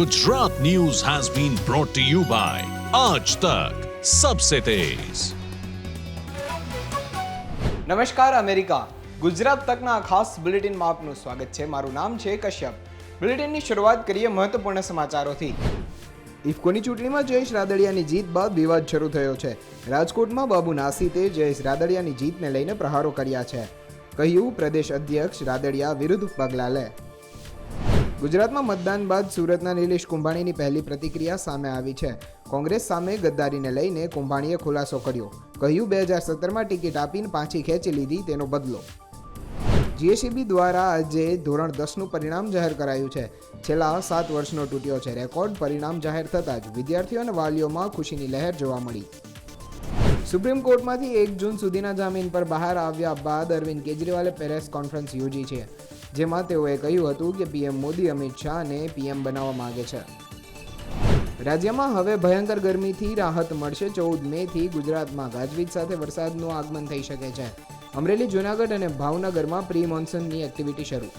Gujarat news has been brought to you by Aaj Tak सबसे तेज। નમસ્કાર America Gujarat તકના ખાસ બુલેટિનમાં આપનું સ્વાગત છે। મારું નામ છે કશ્યપ। બુલેટિનની શરૂઆત કરીએ મહત્વપૂર્ણ સમાચારોથી। ઇફકોની ચૂંટણીમાં જયેશ રાદડિયાની જીત બાદ વિવાદ શરૂ થયો છે। રાજકોટમાં બાબુ નાસીતે જયેશ રાદડિયાની જીતને લઈને પ્રહારો કર્યા છે। કહ્યું પ્રદેશ અધ્યક્ષ રાદડિયા વિરુદ્ધ પગલાં લે। ગુજરાતમાં મતદાન બાદ સુરતના નિલેશ કુંભાણીની પહેલી પ્રતિક્રિયા સામે આવી છે। કોંગ્રેસ સામે ગદ્દારીને લઈને કુંભાણીએ ખુલાસો કર્યો। કહ્યું 2017માં ટિકિટ આપીને પાછી ખેંચી લીધી, તેનો બદલો। જીએસઈબી દ્વારા આજે ધોરણ 10નું પરિણામ જાહેર કરાયું છે। છેલ્લા 7 વર્ષનો તૂટ્યો છે રેકોર્ડ। પરિણામ જાહેર થતાં જ વિદ્યાર્થીઓ અને વાલીઓમાં ખુશીની લહેર જોવા મળી। સુપ્રીમ કોર્ટમાંથી 1 જૂન સુધીના જામીન પર બહાર આવ્યા બાદ અરવિંદ કેજરીવાલે પ્રેસ કોન્ફરન્સ યોજી છે, જેમાં તેઓએ કહ્યું હતું કે પીએમ મોદી અમિત શાહને પીએમ બનાવવા માંગે છે। રાજ્યમાં હવે ભયંકર ગરમીથી રાહત મળશે। 14 મેથી ગુજરાતમાં ગાજવીજ સાથે વરસાદનું આગમન થઈ શકે છે। અમરેલી, જૂનાગઢ અને ભાવનગરમાં પ્રી મોન્સૂનની એક્ટિવિટી શરૂ।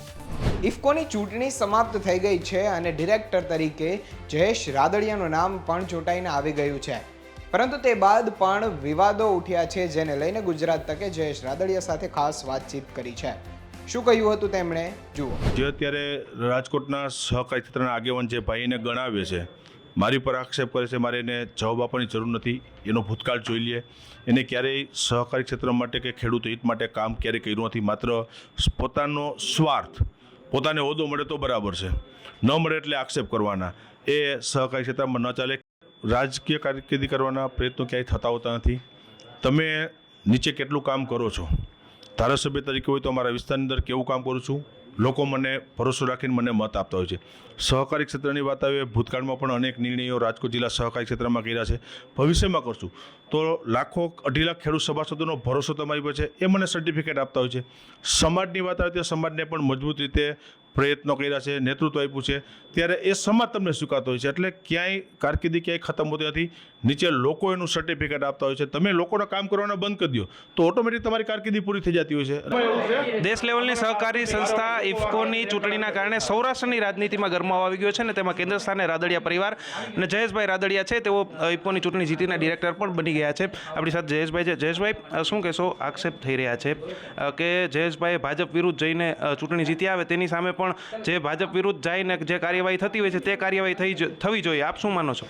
ઇફકોની ચૂંટણી સમાપ્ત થઈ ગઈ છે અને ડિરેક્ટર તરીકે જયેશ રાદડિયાનું નામ પણ ચૂંટાઈને આવી ગયું છે, પરંતુ તે બાદ પણ વિવાદો ઉઠ્યા છે, જેને લઈને ગુજરાત તકે જયેશ રાદડિયા સાથે ખાસ વાતચીત કરી છે। શું કહ્યું હતું તેમણે, જુઓ। જે અત્યારે રાજકોટના સહકારી ક્ષેત્રના આગેવાન જે ભાઈને ગણાવે છે, મારી પર આક્ષેપ કરે છે, મારે એને જવાબ આપવાની જરૂર નથી। એનો ભૂતકાળ જોઈ લઈએ। એને ક્યારેય સહકારી ક્ષેત્ર માટે કે ખેડૂત હિત માટે કામ ક્યારેય કર્યું નથી। માત્ર પોતાનો સ્વાર્થ, પોતાને હોદ્દો મળે તો બરાબર છે, ન મળે એટલે આક્ષેપ કરવાના, એ સહકારી ક્ષેત્રમાં ન ચાલે। રાજકીય કારકિર્દી કરવાના પ્રયત્નો ક્યાંય થતા હોતા નથી। તમે નીચે કેટલું કામ કરો છો, ધારાસભ્ય તરીકે હોય તો અમારા વિસ્તારની અંદર કેવું કામ કરું છું, લોકો મને ભરોસો રાખીને મને મત આપતા હોય છે। સહકારી ક્ષેત્રની વાત આવે, ભૂતકાળમાં પણ અનેક નિર્ણયો રાજકોટ જિલ્લા સહકારી ક્ષેત્રમાં કર્યા છે, ભવિષ્યમાં કરશું। તો લાખો 2.5 લાખ ખેડૂત સભાસદોનો ભરોસો તમારી પર છે, એ મને સર્ટિફિકેટ આપતા હોય છે। સમાજની વાત આવે તો સમાજને પણ મજબૂત રીતે પ્રયત્નો કર્યા છે, નેતૃત્વ આપ્યું છે, ત્યારે એ સમાજ તમને સ્વીકારતો હોય છે। એટલે ક્યાંય કારકિર્દી ક્યાંય ખતમ હોતી નથી, નીચે લોકો એનું સર્ટિફિકેટ આપતા હોય છે। તમે લોકોના કામ કરવાના બંધ કરી દો તો ઓટોમેટિક તમારી કારકિર્દી પૂરી થઈ જતી હોય છે। દેશ લેવલની સહકારી સંસ્થા ઇફકોની ચૂંટણીના કારણે સૌરાષ્ટ્રની રાજનીતિમાં ગરમાવો આવી ગયો છે અને તેમાં કેન્દ્ર સ્થાને રાદડિયા પરિવાર અને જયેશભાઈ રાદડિયા છે, તેઓ ઇફકોની ચૂંટણી જીતીના ડિરેક્ટર પણ બની ગયા છે। આપણી સાથે જયેશભાઈ છે। જયેશભાઈ, શું કહેશો? આક્ષેપ થઈ રહ્યા છે કે જયેશભાઈ ભાજપ વિરુદ્ધ જઈને ચૂંટણી જીતી આવે, તેની સામે પણ જે ભાજપ વિરુદ્ધ જઈને જે કાર્યવાહી થતી હોય છે તે કાર્યવાહી થવી જોઈએ, આપ શું માનો છો?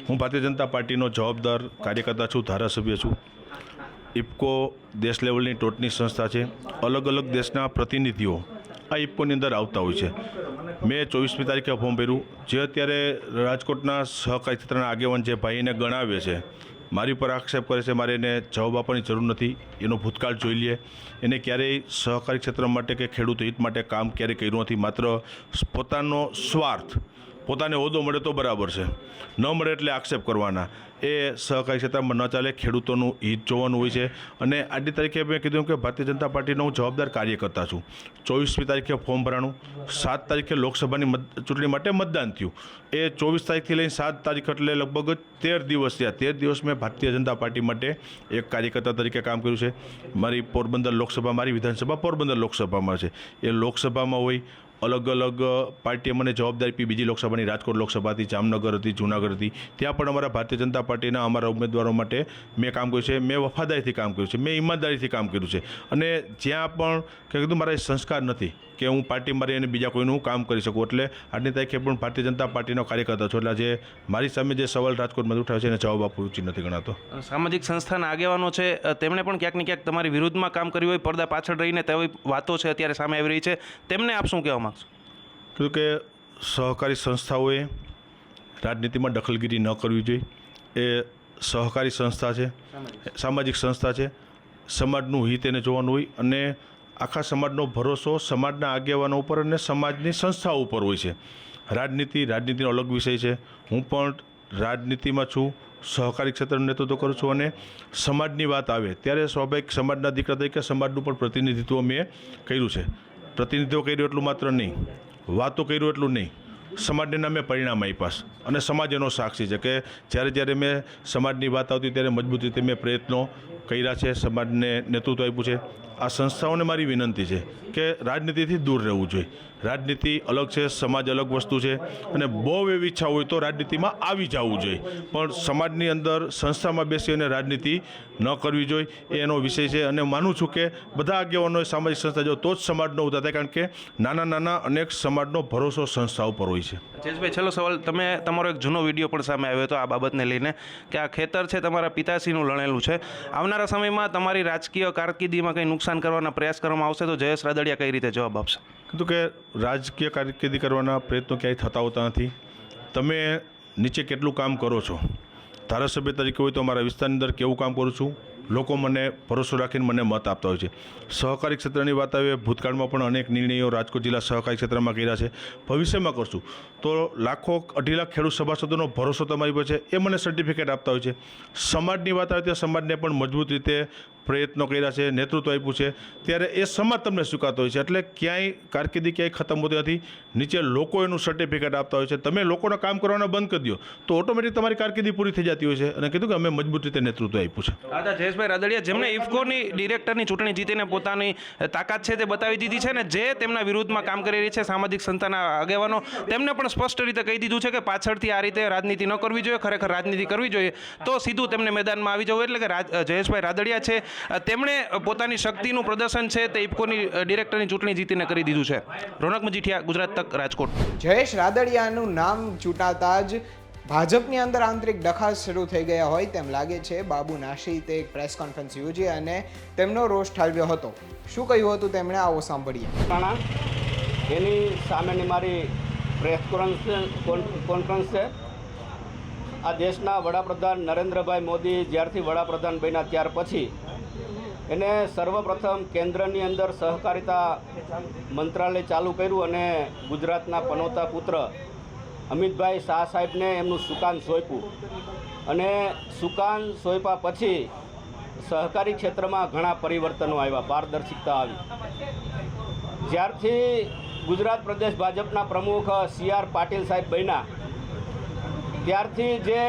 હું ભારતીય જનતા પાર્ટીનો જવાબદાર કાર્યકર્તા છું, ધારાસભ્ય છું। ઇફકો દેશ લેવલની ટોચની સંસ્થા છે। અલગ અલગ દેશના પ્રતિનિધિઓ આ ઇફકોની અંદર આવતા હોય છે। મેં 24મી તારીખે ફોર્મ ભર્યું। જે અત્યારે રાજકોટના સહકારી ક્ષેત્રના આગેવાન જે ભાઈને ગણાવે છે, મારી પર આક્ષેપ કરે છે, મારે એને જવાબ આપવાની જરૂર નથી। એનો ભૂતકાળ જોઈ લઈએ। એને ક્યારેય સહકારી ક્ષેત્ર માટે કે ખેડૂત હિત માટે કામ ક્યારેય કર્યું નથી। માત્ર પોતાનો સ્વાર્થ, પોતાને હોદ્દો મળે તો બરાબર છે, ન મળે એટલે આક્ષેપ કરવાના, એ સહકારી ક્ષેત્રમાં ન ચાલે। ખેડૂતોનું હિત જોવાનું હોય છે। અને આજની તારીખે મેં કીધું કે ભારતીય જનતા પાર્ટીનો હું જવાબદાર કાર્યકર્તા છું। 24મી તારીખે ફોર્મ ભરાણું, 7 તારીખે લોકસભાની ચૂંટણી માટે મતદાન થયું। એ 24 તારીખથી લઈને 7 તારીખ એટલે લગભગ 13 દિવસ થયા। 13 દિવસ મેં ભારતીય જનતા પાર્ટી માટે એક કાર્યકર્તા તરીકે કામ કર્યું છે। મારી પોરબંદર લોકસભા, મારી વિધાનસભા પોરબંદર લોકસભામાં છે। એ લોકસભામાં હોય, અલગ અલગ પાર્ટીએ મને જવાબદારી આપી। બીજી લોકસભાની રાજકોટ લોકસભા હતી, જામનગર હતી, જૂનાગઢ હતી, ત્યાં પણ અમારા ભારતીય જનતા પાર્ટીના અમારા ઉમેદવારો માટે મેં કામ કર્યું છે। મેં વફાદારીથી કામ કર્યું છે, મેં ઈમાનદારીથી કામ કર્યું છે। અને જ્યાં પણ કીધું મારા સંસ્કાર નથી કે હું પાર્ટી મારી અને બીજા કોઈનું કામ કરી શકું, એટલે આજની તારીખે પણ ભારતીય જનતા પાર્ટીનો કાર્યકર્તા છું। એટલે જે મારી સામે જે સવાલ રાજકોટમાં ઉઠાવે છે એને જવાબ આપવો ઉચિત નથી ગણાતો। સામાજિક સંસ્થાના આગેવાનો છે, તેમણે પણ ક્યાંક ને ક્યાંક તમારી વિરુદ્ધમાં કામ કર્યું હોય, પડદા પાછળ રહીને તેવી વાતો છે અત્યારે સામે આવી રહી છે, તેમને આપ શું કહેવા માગશો? કીધું કે સહકારી સંસ્થાઓએ રાજનીતિમાં દખલગીરી ન કરવી જોઈએ। એ સહકારી સંસ્થા છે, સામાજિક સંસ્થા છે, સમાજનું હિત એને જોવાનું હોય અને આખા સમાજનો ભરોસો સમાજના આગેવાનો ઉપર અને સમાજની સંસ્થાઓ ઉપર હોય છે। રાજનીતિનો અલગ વિષય છે। હું પણ રાજનીતિમાં છું, સહકારી ક્ષેત્રનું નેતૃત્વ કરું છું અને સમાજની વાત આવે ત્યારે સ્વાભાવિક સમાજના દીકરા તરીકે સમાજનું પણ પ્રતિનિધિત્વ મેં કર્યું છે। પ્રતિનિધિત્વ કર્યું એટલું માત્ર નહીં, વાતો કર્યું એટલું નહીં, સમાજને નામે પરિણામ આપ્યા અને સમાજ એનો સાક્ષી છે કે જ્યારે મેં સમાજની વાત આવતી ત્યારે મજબૂત રીતે મેં પ્રયત્નો કર્યા છે, સમાજને નેતૃત્વ આપ્યું છે। આ સંસ્થાઓને મારી વિનંતી છે કે રાજનીતિથી દૂર રહેવું જોઈએ. રાજનીતિ અલગ છે, સમાજ અલગ વસ્તુ છે, અને બહુ એવી ઈચ્છા હોય તો રાજનીતિમાં આવી જવું જોઈએ, પણ સમાજની અંદર સંસ્થામાં બેસી અને રાજનીતિ ન કરવી જોઈએ એ એનો વિષય છે. અને માનું છું કે બધા આગેવાનોએ સામાજિક સંસ્થા જો તો જ સમાજનો ઉદ્ધાર થાય, કારણ કે નાના નાના અનેક સમાજનો ભરોસો સંસ્થા ઉપર હોય છે. જયેશભાઈ, છેલ્લો સવાલ, તમે તમારો એક જૂનો વિડીયો પણ સામે આવ્યો હતો આ બાબતને લઈને કે આ ખેતર છે તમારા પિતાશ્રીનું લણેલું છે. આવનારા સમયમાં તમારી રાજકીય કારકિર્દીમાં કંઈ નુકસાન કરવાના પ્રયાસ કરવામાં આવશે તો જયેશ રાદડિયા કઈ રીતે જવાબ આપશે? કીધું કે રાજકીય કારકિર્દી કરવાના પ્રયત્નો ક્યાંય થતા હોતા નથી. તમે નીચે કેટલું કામ કરો છો, ધારાસભ્ય તરીકે હોય તો અમારા વિસ્તારની અંદર કેવું કામ કરું છું, લોકો મને ભરોસો રાખીને મને મત આપતા હોય છે. સહકારી ક્ષેત્રની વાત આવે, ભૂતકાળમાં પણ અનેક નિર્ણયો રાજકોટ જિલ્લા સહકારી ક્ષેત્રમાં કર્યા છે, ભવિષ્યમાં કરશું. તો લાખો 2.5 લાખ ખેડૂત સભાસદોનો ભરોસો તમારી પર છે, એ મને સર્ટિફિકેટ આપતા હોય છે. સમાજની વાત આવે ત્યાં સમાજને પણ મજબૂત રીતે પ્રયત્નો કર્યા છે, નેતૃત્વ આપ્યું છે, ત્યારે એ સમાજ તમને સ્વીકારતો હોય છે. એટલે ક્યાંય કારકિર્દી ક્યાંય ખતમ હોતી નથી, નીચે લોકો એનું સર્ટિફિકેટ આપતા હોય છે. તમે લોકોના કામ કરવાના બંધ કરી દો તો ઓટોમેટિક તમારી કારકિર્દી પૂરી થઈ જતી હોય છે. અને કીધું કે અમે મજબૂત રીતે નેતૃત્વ આપ્યું છે. દાદા જયેશભાઈ રાદડિયા, જેમણે ઇફકોની ડિરેક્ટરની ચૂંટણી જીતીને પોતાની તાકાત છે તે બતાવી દીધી છે, ને જે તેમના વિરુદ્ધમાં કામ કરી રહી છે સામાજિક સંસ્થાના આગેવાનો, તેમને પણ સ્પષ્ટ રીતે કહી દીધું છે કે પાછળથી આ રીતે રાજનીતિ ન કરવી જોઈએ, ખરેખર રાજનીતિ કરવી જોઈએ તો સીધું તેમને મેદાનમાં આવી જવું. એટલે કે જયેશભાઈ રાદડિયા છે તેમણે પોતાની શક્તિનું પ્રદર્શન છે તે ઇફકોની ડિરેક્ટરની ચૂંટણી જીતીને કરી દીધું છે. રોનક મજીઠિયા, ગુજરાત તક, રાજકોટ. જયેશ રાદડિયાનું નામ ચૂંટાતા જ ભાજપની અંદર આંતરિક ડખાસ શરૂ થઈ ગયા હોય તેમ લાગે છે. બાબુ નાશીતે એક પ્રેસ કોન્ફરન્સ યોજી અને તેમનો રોષ ઠાલવ્યો હતો. શું કહ્યું હતું તેમણે, આવો સાંભળીએ. એની સામેની મારી પ્રેસ કોન્ફરન્સ છે. આ દેશના વડાપ્રધાન નરેન્દ્રભાઈ મોદી જ્યારથી વડાપ્રધાન બન્યા ત્યાર પછી એને સર્વપ્રથમ કેન્દ્રની અંદર સહકારિતા મંત્રાલય ચાલુ કર્યું અને ગુજરાતના પનોતા પુત્ર અમિતભાઈ શાહ સાહેબને એમનું સુકાન સોંપ્યું. અને સુકાન સોંપ્યા પછી સહકારી ક્ષેત્રમાં ઘણા પરિવર્તનો આવ્યા, પારદર્શિકતા આવી. જ્યારથી ગુજરાત પ્રદેશ ભાજપના પ્રમુખ CR પાટીલ સાહેબ બન્યા ત્યારથી જે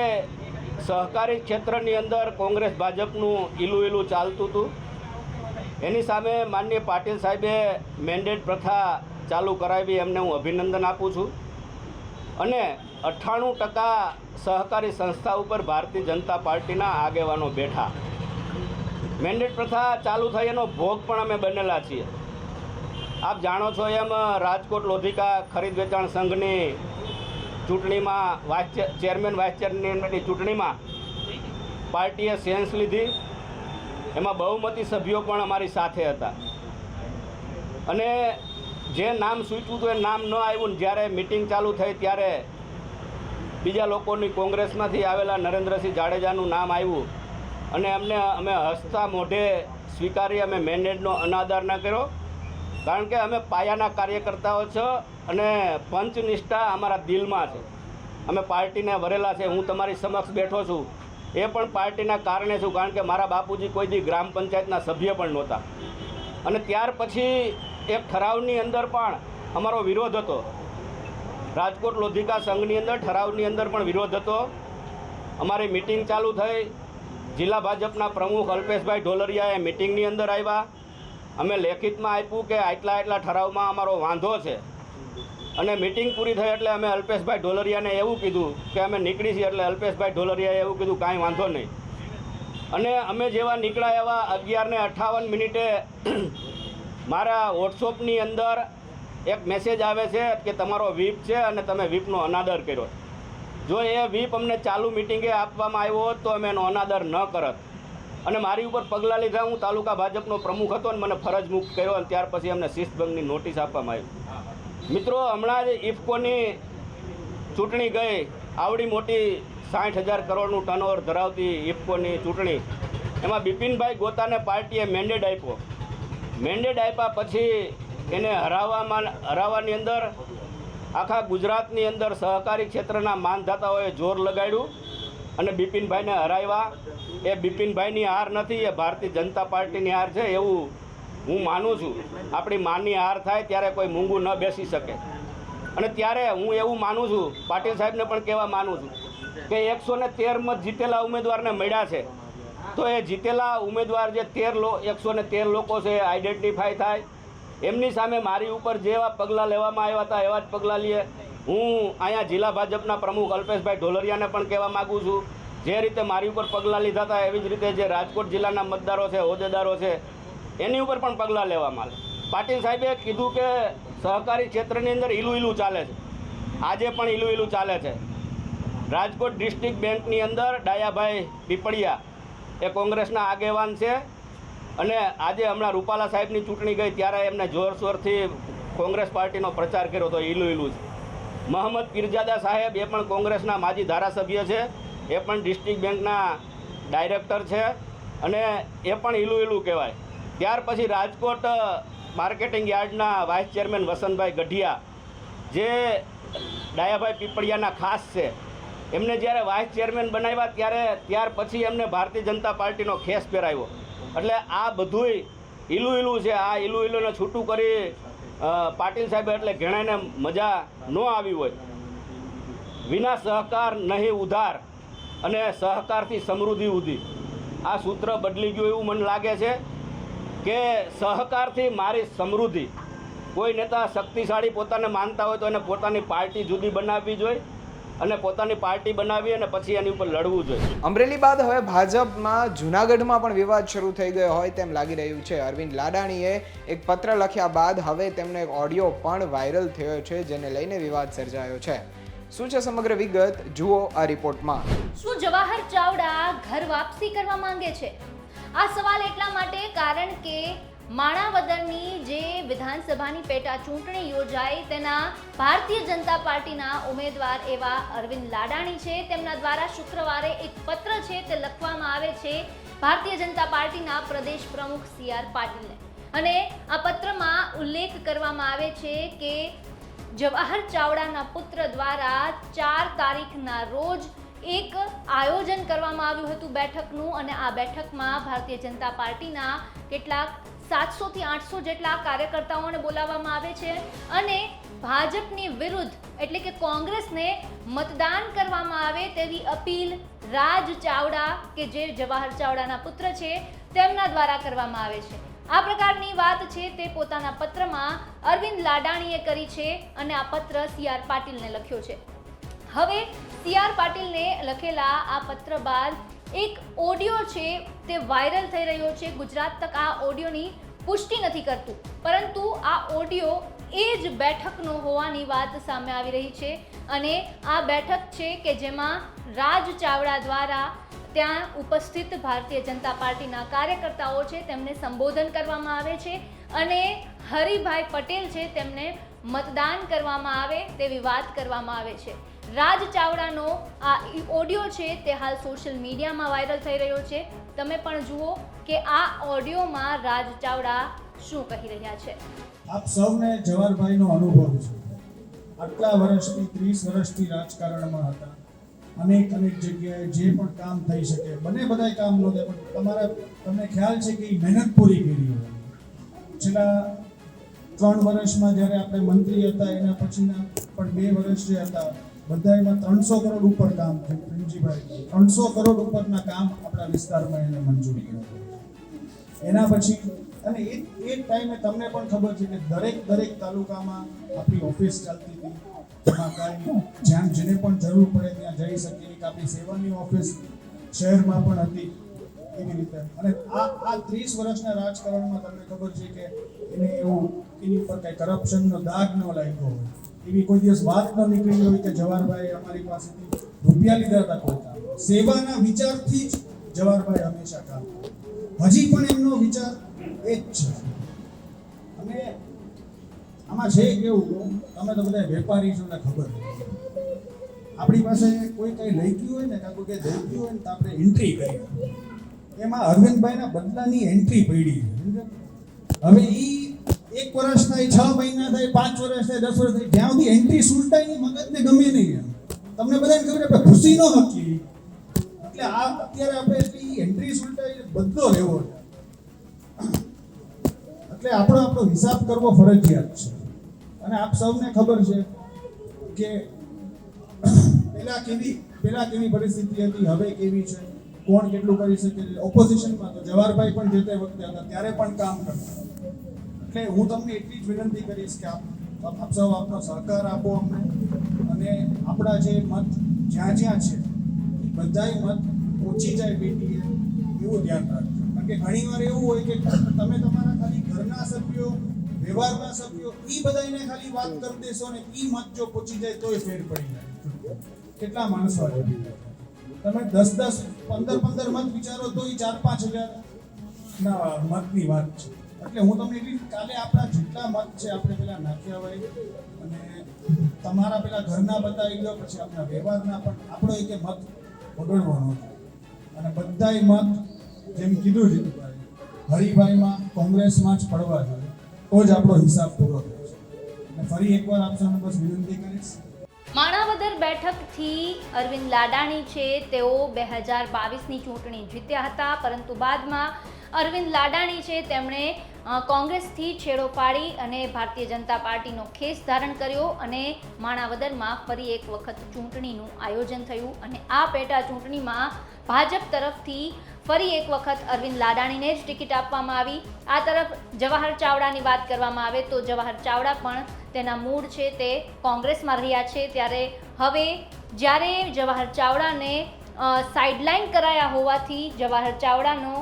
સહકારી ક્ષેત્રની અંદર કોંગ્રેસ ભાજપનું ઈલું ચાલતું હતું એની સામે માનનીય પાટીલ સાહેબે મેન્ડેટ પ્રથા ચાલુ કરાવી, એમને હું અભિનંદન આપું છું. અને 98% સહકારી સંસ્થા ઉપર ભારતીય જનતા પાર્ટીના આગેવાનો બેઠા. મેન્ડેટ પ્રથા ચાલુ થઈ એનો ભોગ પણ અમે બનેલા છીએ. આપ જાણો છો એમ રાજકોટ લોધિકા ખરીદ વેચાણ સંઘની ચૂંટણીમાં ચેરમેન વાઇસ ચેરમેનની ચૂંટણીમાં પાર્ટીએ સેન્સ લીધી, એમાં બહુમતી સભ્યો પણ અમારી સાથે હતા. અને જે નામ સૂચવું હતું એ નામ ન આવ્યું. જ્યારે મિટિંગ ચાલુ થઈ ત્યારે બીજા લોકોની કોંગ્રેસમાંથી આવેલા નરેન્દ્રસિંહ જાડેજાનું નામ આવ્યું અને અમે હસતા મોઢે સ્વીકારી. અમે મેન્ડેટનો અનાદર ન કર્યો, કારણ કે અમે પાયાના કાર્યકર્તાઓ છો અને પંચનિષ્ઠા અમારા દિલમાં છે. અમે પાર્ટીને વરેલા છે. હું તમારી સમક્ષ બેઠો છું એ પણ પાર્ટીના કારણે છું, કારણ કે મારા બાપુજી કોઈ દી ગ્રામ પંચાયતના સભ્ય પણ નહોતા. અને ત્યાર પછી એક ઠરાવની અંદર પણ અમારો વિરોધ હતો. રાજકોટ લોધિકા સંઘની અંદર ઠરાવની અંદર પણ વિરોધ હતો. અમારી મિટિંગ ચાલુ થઈ. જિલ્લા ભાજપના પ્રમુખ અલ્પેશભાઈ ઢોલરિયાએ મિટિંગની અંદર આવ્યા. અમે લેખિતમાં આપ્યું કે આટલા ઠરાવમાં અમારો વાંધો છે. અને મિટિંગ પૂરી થઈ એટલે અમે અલ્પેશભાઈ ઢોલરિયાને એવું કીધું કે અમે નીકળી છીએ. એટલે અલ્પેશભાઈ ઢોલરિયાએ એવું કીધું કાંઈ વાંધો નહીં. અને અમે જેવા નીકળ્યા એવા 11:58 મારા વોટ્સઅપની અંદર એક મેસેજ આવે છે કે તમારો વ્હીપ છે અને તમે વ્હીપનો અનાદર કર્યો. જો એ વ્હીપ અમને ચાલુ મિટિંગે આપવામાં આવ્યો હોત તો અમે એનો અનાદર ન કરત. અને મારી ઉપર પગલાં લીધા. હું તાલુકા ભાજપનો પ્રમુખ હતો અને મને ફરજ મુક્ત કર્યો અને ત્યાર પછી અમને શિસ્તભંગની નોટિસ આપવામાં આવી. મિત્રો, હમણાં જ ઇફકોની ચૂંટણી ગઈ. આવડી મોટી 60,000 કરોડનું ટર્નઓવર ધરાવતી ઇફકોની ચૂંટણી, એમાં બિપિનભાઈ ગોતાને પાર્ટીએ મેન્ડેટ આપ્યો. મેન્ડેટ આપ્યા પછી એને હરાવવાની અંદર આખા ગુજરાતની અંદર સહકારી ક્ષેત્રના માનધાતાઓએ જોર લગાડ્યું અને બિપિનભાઈને હરાવ્યા. એ બિપિનભાઈની હાર નથી, એ ભારતીય જનતા પાર્ટીની હાર છે એવું હું માનું છું. આપણી માની હાર થાય ત્યારે કોઈ મૂંગું ન બેસી શકે. અને ત્યારે હું એવું માનું છું, પાટીલ સાહેબને પણ કહેવા માનું છું કે 113 મત જીતેલા ઉમેદવારને મળ્યા છે તો એ જીતેલા ઉમેદવાર જે 113 લોકો છે આઈડેન્ટિફાય થાય, એમની સામે મારી ઉપર જેવા પગલાં લેવામાં આવ્યા હતા એવા જ પગલાં લે. હું અહીંયા જિલ્લા ભાજપના પ્રમુખ અલ્પેશભાઈ ઢોલરિયાને પણ કહેવા માગું છું, જે રીતે મારી ઉપર પગલાં લીધા હતા એવી જ રીતે જે રાજકોટ જિલ્લાના મતદારો છે, હોદ્દેદારો છે, એની ઉપર પણ પગલાં લેવામાં આવે. પાટીલ સાહેબે કીધું કે સહકારી ક્ષેત્રની અંદર ઈલું ચાલે છે, આજે પણ ઈલું ચાલે છે. રાજકોટ ડિસ્ટ્રિક્ટ બેંકની અંદર ડાયાભાઈ પીપળિયા એ કોંગ્રેસના આગેવાન છે, અને આજે હમણાં રૂપાલા સાહેબની ચૂંટણી ગઈ ત્યારે એમને જોરશોરથી કોંગ્રેસ પાર્ટીનો પ્રચાર કર્યો હતો. ઈલું છે. મોહમ્મદ પીરજાદા સાહેબ એ પણ કોંગ્રેસના માજી ધારાસભ્ય છે, એ પણ ડિસ્ટ્રિક્ટ બેંકના ડાયરેક્ટર છે, અને એ પણ ઈલું કહેવાય. ત્યાર પછી રાજકોટ માર્કેટિંગ યાર્ડના વાઇસ ચેરમેન વસંતભાઈ ગઢિયા, જે ડાયાભાઈ પીપળિયાના ખાસ છે, એમને જ્યારે વાઇસ ચેરમેન બનાવ્યા ત્યાર પછી એમને ભારતીય જનતા પાર્ટીનો ખેસ પહેરાવ્યો. એટલે આ બધુંય ઈલું છે. આ ઈલુંને છૂટું કરી પાટીલ સાહેબ એટલે ઘણાને મજા ન આવી હોય. વિના સહકાર નહીં ઉધાર અને સહકારથી સમૃદ્ધિ ઉધી, આ સૂત્ર બદલી ગયું એવું મને લાગે છે કે સહકારથી મારી સમૃદ્ધિ. કોઈ નેતા શક્તિશાળી પોતાને માનતા હોય તો એને પોતાની પાર્ટી જુદી બનાવવી જોઈએ અને પોતાની પાર્ટી બનાવી અને પછી એની ઉપર લડવું જોઈએ. અમરેલી બાદ હવે ભાજપમાં જૂનાગઢમાં પણ વિવાદ શરૂ થઈ ગયો હોય તેમ લાગી રહ્યું છે. અરવિંદ લાડાણીએ એક પત્ર લખ્યા બાદ હવે તેમનો એક ઓડિયો પણ વાયરલ થયો છે, જેને લઈને વિવાદ સર્જાયો છે. શું છે સમગ્ર વિગત, જુઓ આ રિપોર્ટમાં. શું જવાહર ચાવડા ઘર વાપસી કરવા માંગે છે? આ સવાલ એટલા માટે કારણ કે માણાવદરની જે વિધાનસભાની પેટા ચૂંટણી યોજાઈ તેના ભારતીય જનતા પાર્ટીના ઉમેદવાર એવા અરવિંદ લાડાણી છે, તેમના દ્વારા શુક્રવારે એક પત્ર છે તે લખવામાં આવે છે ભારતીય જનતા પાર્ટીના પ્રદેશ પ્રમુખ CR પાટીલને. અને આ પત્રમાં ઉલ્લેખ કરવામાં આવે છે કે જવાહર ચાવડાના પુત્ર દ્વારા 4 તારીખના રોજ એક આયોજન કરવામાં આવ્યું હતું બેઠકનું, અને આ બેઠકમાં ભારતીય જનતા પાર્ટીના કેટલાક 700 થી 800 જેટલા કાર્યકર્તાઓને બોલાવવામાં આવે છે, અને ભાજપની વિરુદ્ધ એટલે કે કોંગ્રેસને મતદાન કરવામાં આવે તેવી અપીલ રાજ ચાવડા કે જે જવાહર ચાવડાના પુત્ર છે તેમના દ્વારા કરવામાં આવે છે. આ પ્રકારની વાત છે તે પોતાના પત્રમાં અરવિંદ લાડાણીએ કરી છે, અને આ પત્ર CR પાટીલને લખ્યો છે. હવે CR પાટીલને લખેલા આ પત્ર બાદ એક ઓડિયો છે તે વાયરલ થઈ રહ્યો છે. ગુજરાત તક આ ઓડિયોની પુષ્ટિ નથી કરતું, પરંતુ આ ઓડિયો એ જ બેઠકનો હોવાની વાત સામે આવી રહી છે. અને આ બેઠક છે કે જેમાં રાજ ચાવડા દ્વારા ત્યાં ઉપસ્થિત ભારતીય જનતા પાર્ટીના કાર્યકર્તાઓ છે તેમને સંબોધન કરવામાં આવે છે, અને હરિભાઈ પટેલ છે તેમને મતદાન કરવામાં આવે તેવી વાત કરવામાં આવે છે. રાજ ચાવડાનો આ ઓડિયો છે તે હાલ સોશિયલ મીડિયામાં વાયરલ થઈ રહ્યો છે. તમે પણ જુઓ કે આ ઓડિયોમાં રાજ ચાવડા શું કહી રહ્યા છે. આપ સૌને જવાહરભાઈનો અનુભવ છે. આટલા વર્ષથી 30 વર્ષથી રાજકારણમાં હતા. અનેક જગ્યાએ જે પણ કામ થઈ શકે બધાય કામ નહોતા, પણ તમને ખ્યાલ છે કે એ મહેનત પૂરી કરી હોય. છેલ્લા 3 વર્ષમાં જ્યારે આપણે મંત્રી હતા એના પછીના પણ 2 વર્ષ જે હતા બધામાં 300 કરોડ ઉપર કામ થયું. પ્રેમજીભાઈ 300 કરોડ ઉપરના કામ આપણા વિસ્તારમાં એને મંજૂર કર્યા. એના પછી અને એ ટાઈમે તમને પણ ખબર છે કે દરેક તાલુકામાં આપણી ઓફિસ ચાલતી હતી, જેમાં કાંઈ જ્યાં જેને પણ જરૂર પડે ત્યાં જઈ શકીએ. એક આપણી સેવાની ઓફિસ શહેરમાં પણ હતી એવી રીતે. અને આ 30 વર્ષના રાજકારણમાં તમને ખબર છે કે એને એની ઉપર કાંઈ કરપ્શનનો દાગ ન લાગ્યો હોય, એવી કોઈ દિવસ વાત ન નીકળી હોય કે જવાહરભાઈ અમારી પાસેથી રૂપિયા લીધા હતા. કોઈ કામ સેવાના વિચારથી જ જવાહરભાઈ હંમેશા કામ કરે. હજી પણ એમનો વિચાર એ જ છે. અને આમાં છે કેવું, તમે તો બધા વેપારી છો ને ખબર, આપણી પાસે કોઈ કંઈ લઈ ગયું હોય ને કાં કોઈ કંઈ દઈ ગયું હોય ને તો આપણે એન્ટ્રી કરીએ. એમાં અરવિંદભાઈના બદલાની એન્ટ્રી પડી છે. હવે એ 1 વર્ષ થાય, 6 મહિના થાય, 5 વર્ષ થાય, 10 વર્ષ થાય, જ્યાં સુધી એન્ટ્રી સુલટાય ની મગજને ગમે નહીં. તમને બધાને ખબર આપણે ખુશી ન હકી. એટલે આ અત્યારે આપણે એટલી એન્ટ્રી સુલટાય બદલો લેવો છે. એટલે આપણો હિસાબ કરવો ફરજિયાત છે. અને આપ સૌને ખબર છે કે પહેલા કેવી પરિસ્થિતિ હતી, હવે કેવી છે. કોણ કેટલું કરી શકે. ઓપોઝિશનમાં તો જવાહરભાઈ પણ જે તે વખતે હતા ત્યારે પણ કામ કરતા. એટલે હું તમને એટલી જ વિનંતી કરીશ કે આપ સૌ આપનો સહકાર આપો અમને, અને આપણા જે મત જ્યાં જ્યાં છે એ બધાય મત પહોંચી જાય પેટીએ એવું ધ્યાન રાખજો. કારણ કે ઘણીવાર એવું હોય કે તમે તમારા ખાલી ઘરના સભ્યો, વ્યવહારના સભ્યો એ બધાને ખાલી વાત કરી દેશો ને એ મત જો પહોંચી જાય તોય ફેર પડી જાય. કેટલા માણસો આવે, તમે 10-10, 15-15 મત વિચારો તો એ 4-5 હજાર ના મતની વાત છે. એટલે હું તમને એટલી કાલે આપણા જેટલા મત છે આપણે પેલા નાખ્યા હોય અને તમારા પેલા ઘરના બતાવી દો, પછી આપણા વ્યવહારના પણ આપણો એક મત બગડવાનો હતો. અને બધાય મત જેમ કીધું જીતુભાઈ, હરિભાઈમાં કોંગ્રેસમાં જ પડવા જોઈએ, તો જ આપણો હિસાબ પૂરો થશે. અને ફરી એકવાર આપ સૌને બસ વિનંતી કરીશ. માણાવદર બેઠકથી અરવિંદ લાડાણી છે, તેઓ 2022ની ચૂંટણી જીત્યા હતા, પરંતુ બાદમાં અરવિંદ લાડાણી છે તેમણે કોંગ્રેસથી છેડો પાડી અને ભારતીય જનતા પાર્ટીનો ખેસ ધારણ કર્યો અને માણાવદરમાં ફરી એક વખત ચૂંટણીનું આયોજન થયું અને આ પેટા ચૂંટણીમાં ભાજપ તરફથી ફરી એક વખત અરવિંદ લાડાણીને જ ટિકિટ આપવામાં આવી. આ તરફ જવાહર ચાવડાની વાત કરવામાં આવે તો જવાહર ચાવડા પણ તેના મૂળ છે તે કોંગ્રેસમાં રહ્યા છે, ત્યારે હવે જ્યારે જવાહર ચાવડાને સાઇડલાઇન કરાયા હોવાથી જવાહર ચાવડાનો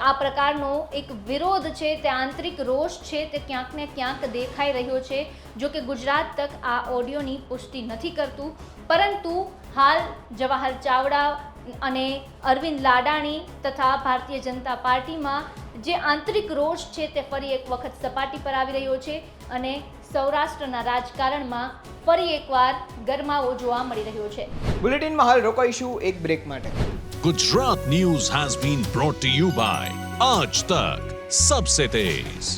આ પ્રકારનો એક વિરોધ છે, તે આંતરિક રોષ છે, તે ક્યાંક ને ક્યાંક દેખાઈ રહ્યો છે. જો કે ગુજરાત તક આ ઓડિયોની પુષ્ટિ નથી કરતું, પરંતુ હાલ જવાહર ચાવડા અને અરવિંદ લાડાણી તથા ભારતીય જનતા પાર્ટીમાં જે આંતરિક રોષ છે તે ફરી એક વખત સપાટી પર આવી રહ્યો છે અને સૌરાષ્ટ્રના રાજકારણમાં ફરી એકવાર ગરમાવો જોવા મળી રહ્યો છે. બુલેટિનમાં હાલ રોકાઈશું એક બ્રેક માટે. Gujarat News has been brought to you by Aaj Tak, Sabse Tez.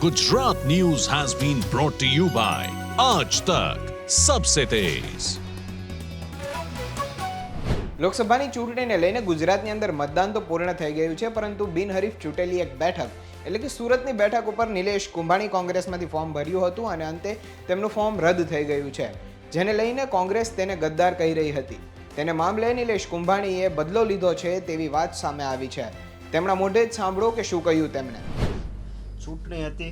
Gujarat News has been brought to you by Aaj Tak, Sabse Tez. લોકસભાની ચૂંટણીને લઈને ગુજરાતની અંદર મતદાન તો પૂર્ણ થઈ ગયું છે, પરંતુ બિનહરીફ ચૂંટેલી એક બેઠક એટલે કે સુરતની બેઠક ઉપર નિલેશ કુંભાણી કોંગ્રેસમાંથી ફોર્મ ભર્યું હતું અને અંતે તેમનું ફોર્મ રદ થઈ ગયું છે, જેને લઈને કોંગ્રેસ તેને ગદ્દાર કહી રહી હતી. તેને મામલે નિલેશ કુંભાણીએ બદલો લીધો છે તેવી વાત સામે આવી છે. તેમના મોઢે જ સાંભળો કે શું કહ્યું તેમણે. ચૂંટણી હતી,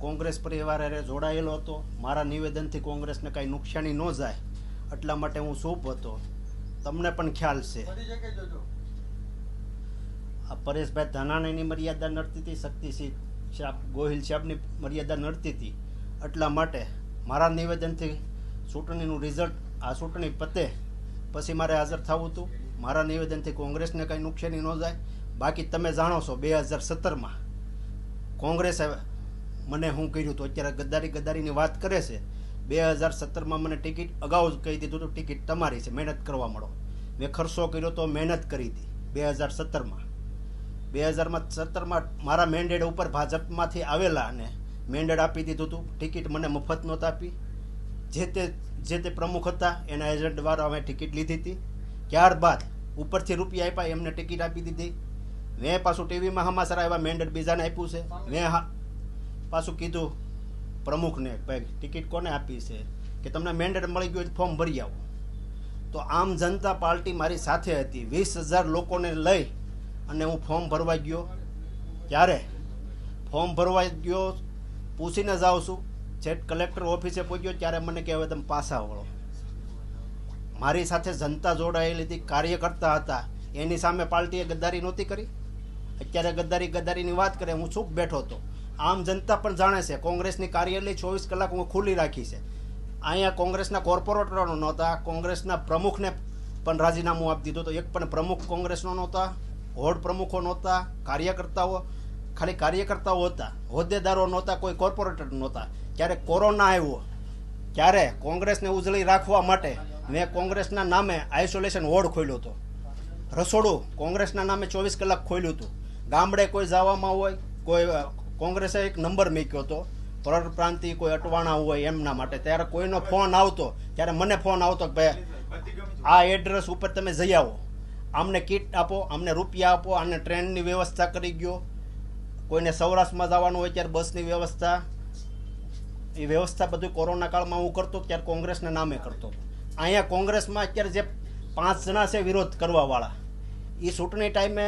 કોંગ્રેસ પરિવાર હારે જોડાયેલો હતો. મારા નિવેદનથી કોંગ્રેસને કાંઈ નુકસાની ન જાય એટલા માટે હું ચૂપ હતો. તમને પણ ખ્યાલ છે આ પરેશભાઈ ધાનાણીની મર્યાદા નડતી હતી, શક્તિસિંહ ગોહિલ સાહેબની મર્યાદા નડતી હતી, એટલા માટે મારા નિવેદનથી ચૂંટણીનું રિઝલ્ટ આ ચૂંટણી પતે પછી મારે હાજર થવું હતું. મારા નિવેદનથી કોંગ્રેસને કાંઈ નુકસાની ન જાય. બાકી તમે જાણો છો 2017માં કોંગ્રેસે મને શું કર્યું હતું. અત્યારે ગદ્દારીની વાત કરે છે. 2017માં મને ટિકિટ અગાઉ જ કહી દીધું હતું, ટિકિટ તમારી છે, મહેનત કરવા મળો. મેં ખર્ચો કર્યો તો મહેનત કરી હતી. 2017માં મારા મેન્ડેટ ઉપર ભાજપમાંથી આવેલા અને મેન્ડેટ આપી દીધું હતું. ટિકિટ મને મફત નહોતી આપી. જે તે પ્રમુખ હતા એના એજન્ટ દ્વારા અમે ટિકિટ લીધી હતી. ત્યારબાદ ઉપરથી રૂપિયા આપ્યા, એમને ટિકિટ આપી દીધી. મેં પાછું ટીવીમાં સમાચાર આવ્યા મેન્ડેટ બીજાને આપ્યું છે. મેં પાછું કીધું પ્રમુખને, ભાઈ ટિકિટ કોને આપી છે કે તમને મેન્ડેટ મળી ગયું ફોર્મ ભરી આવો. તો આમ જનતા પાર્ટી મારી સાથે હતી. 20,000 લોકોને લઈ અને હું ફોર્મ ભરવા ગયો. ત્યારે ફોર્મ ભરવા ગયો, પૂછીને જાઉં છું, છેક કલેક્ટર ઓફિસે પહોંચ્યો ત્યારે મને કહેવાય તમે પાછા વળો. મારી સાથે જનતા જોડાયેલી હતી, કાર્યકર્તા હતા, એની સામે પાર્ટીએ ગદ્દારી નહોતી કરી. અત્યારે ગદ્દારીની વાત કરે, હું ચૂપ બેઠો હતો. આમ જનતા પણ જાણે છે કોંગ્રેસની કાર્યાલય 24 કલાક હું ખુલ્લી રાખી છે. અહીંયા કોંગ્રેસના કોર્પોરેટરો નહોતા, કોંગ્રેસના પ્રમુખને પણ રાજીનામું આપી દીધું. તો એક પણ પ્રમુખ કોંગ્રેસનો નહોતા, હોડ પ્રમુખો નહોતા, કાર્યકર્તાઓ ખાલી કાર્યકર્તાઓ હતા, હોદ્દેદારો નહોતા, કોઈ કોર્પોરેટર નહોતા. જ્યારે કોરોના આવ્યો ત્યારે કોંગ્રેસને ઉજળી રાખવા માટે મેં કોંગ્રેસના નામે આઇસોલેશન વોર્ડ ખોલ્યો હતો. રસોડું કોંગ્રેસના નામે 24 કલાક ખોલ્યું હતું. ગામડે કોઈ જવામાં હોય, કોઈ કોંગ્રેસે એક નંબર મૂક્યો હતો પરપ્રાંતિ, કોઈ અટવાણા હોય એમના માટે. ત્યારે કોઈનો ફોન આવતો, ત્યારે મને ફોન આવતો કે ભાઈ આ એડ્રેસ ઉપર તમે જઈ આવો, અમને કીટ આપો, અમને રૂપિયા આપો, આને ટ્રેનની વ્યવસ્થા કરી ગયો. કોઈને સૌરાષ્ટ્રમાં જવાનું હોય ત્યારે બસની વ્યવસ્થા, એ વ્યવસ્થા બધું કોરોના કાળમાં હું કરતો, ત્યારે કોંગ્રેસના નામે કરતો. અહીંયા કોંગ્રેસમાં અત્યારે જે 5 જણા છે વિરોધ કરવાવાળા, એ ચૂંટણી ટાઈમે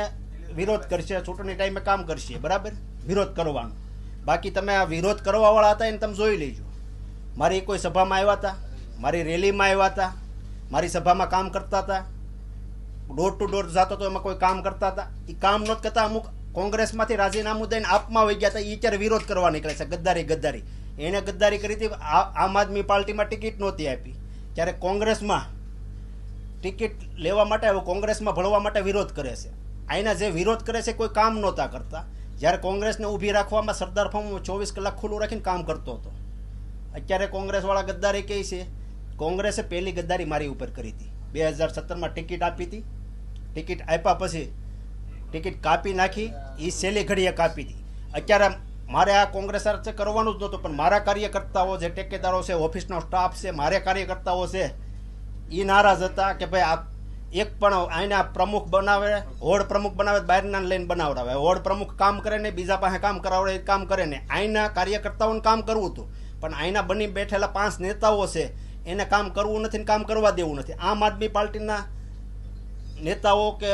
વિરોધ કરશે, ચૂંટણી ટાઈમે કામ કરશે, બરાબર, વિરોધ કરવાનો. બાકી તમે આ વિરોધ કરવાવાળા હતા એને તમે જોઈ લેજો. મારી કોઈ સભામાં આવ્યા હતા, મારી રેલીમાં આવ્યા હતા, મારી સભામાં કામ કરતા હતા, ડોર ટુ ડોર જતો તો એમાં કોઈ કામ કરતા હતા. એ કામ નહોત કરતા. અમુક કોંગ્રેસમાંથી રાજીનામું દઈને આપમાં વહી ગયા હતા, એ અત્યારે વિરોધ કરવા નીકળે છે. ગદ્દારી એને ગદ્દારી કરી હતી. આમ આદમી પાર્ટીમાં ટિકિટ નહોતી આપી, ત્યારે કોંગ્રેસમાં ટિકિટ લેવા માટે, હવે કોંગ્રેસમાં ભળવા માટે વિરોધ કરે છે. અહીંના જે વિરોધ કરે છે કોઈ કામ નહોતા કરતા. જ્યારે કોંગ્રેસને ઊભી રાખવામાં સરદાર ફાર્મ 24 કલાક ખુલ્લું રાખીને કામ કરતો હતો. અત્યારે કોંગ્રેસવાળા ગદ્દારી કહે છે. કોંગ્રેસે પહેલી ગદ્દારી મારી ઉપર કરી હતી. 2017માં ટિકિટ આપી હતી. ટિકિટ આપ્યા પછી ટિકિટ કાપી નાખી, એ છેલ્લી ઘડીએ કાપી હતી. અત્યારે મારે આ કોંગ્રેસ સાથે કરવાનું જ નહોતું, પણ મારા કાર્યકર્તાઓ જે ટેકેદારો છે, ઓફિસનો સ્ટાફ છે, મારે કાર્યકર્તાઓ છે, એ નારાજ હતા કે ભાઈ આ એક પણ અહીંના પ્રમુખ બનાવે, હોડ પ્રમુખ બનાવે, બહારના લઈને બનાવડાવે. હોડ પ્રમુખ કામ કરે ને બીજા પાસે કામ કરાવડે, એ કામ કરે ને. અહીંના કાર્યકર્તાઓને કામ કરવું હતું, પણ અહીંના બની બેઠેલા 5 નેતાઓ છે એને કામ કરવું નથી ને કામ કરવા દેવું નથી. આમ આદમી પાર્ટીના નેતાઓ કે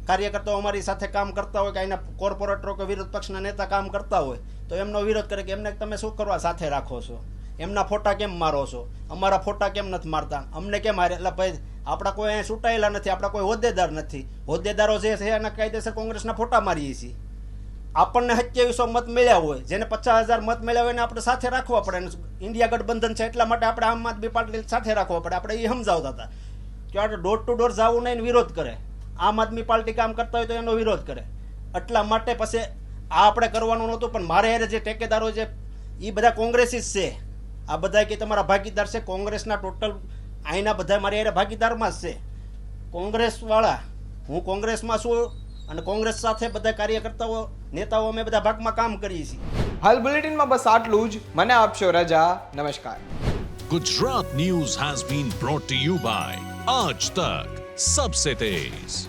કાર્યકર્તાઓ અમારી સાથે કામ કરતા હોય, કે અહીંના કોર્પોરેટરો કે વિરોધ પક્ષના નેતા કામ કરતા હોય તો એમનો વિરોધ કરે કે એમને તમે શું કરવા સાથે રાખો છો, એમના ફોટા કેમ મારો છો, અમારા ફોટા કેમ નથી મારતા, અમને કેમ મારે. એટલે ભાઈ આપણા કોઈ અહીંયા ચૂંટાયેલા નથી, આપણા કોઈ હોદ્દેદાર નથી. હોદ્દેદારો જે છે એના કાયદેસર કોંગ્રેસના ફોટા મારીએ છીએ. આપણને 2700 મત મળ્યા હોય, જેને 50,000 મત મળ્યા હોય એને આપણે સાથે રાખવા પડે. ઇન્ડિયા ગઠબંધન છે એટલા માટે આપણે આમ આદમી પાર્ટી સાથે રાખવા પડે. આપણે એ સમજાવતા હતા કે આપણે ડોર ટુ ડોર જવું નહીં, વિરોધ કરે. આમ આદમી પાર્ટી કામ કરતા હોય તો એનો વિરોધ કરે. એટલા માટે પછી આ આપણે કરવાનું નહોતું. પણ મારે જે ટેકેદારો છે એ બધા કોંગ્રેસી જ છે. આ બધા કે તમારા ભાગીદાર છે કોંગ્રેસના, ટોટલ અહીંના બધા મારી હારે ભાગીદારમાં જ છે. કોંગ્રેસવાળા, હું કોંગ્રેસમાં છું અને કોંગ્રેસ સાથે બધા કાર્યકર્તાઓ, નેતાઓ અમે બધા ભાગમાં કામ કરીએ છીએ. હાલ બુલેટિનમાં બસ આટલું જ. મને આપશો રજા. નમસ્કાર. Gujarat News has been brought to you by Aaj Tak Sabse Tez.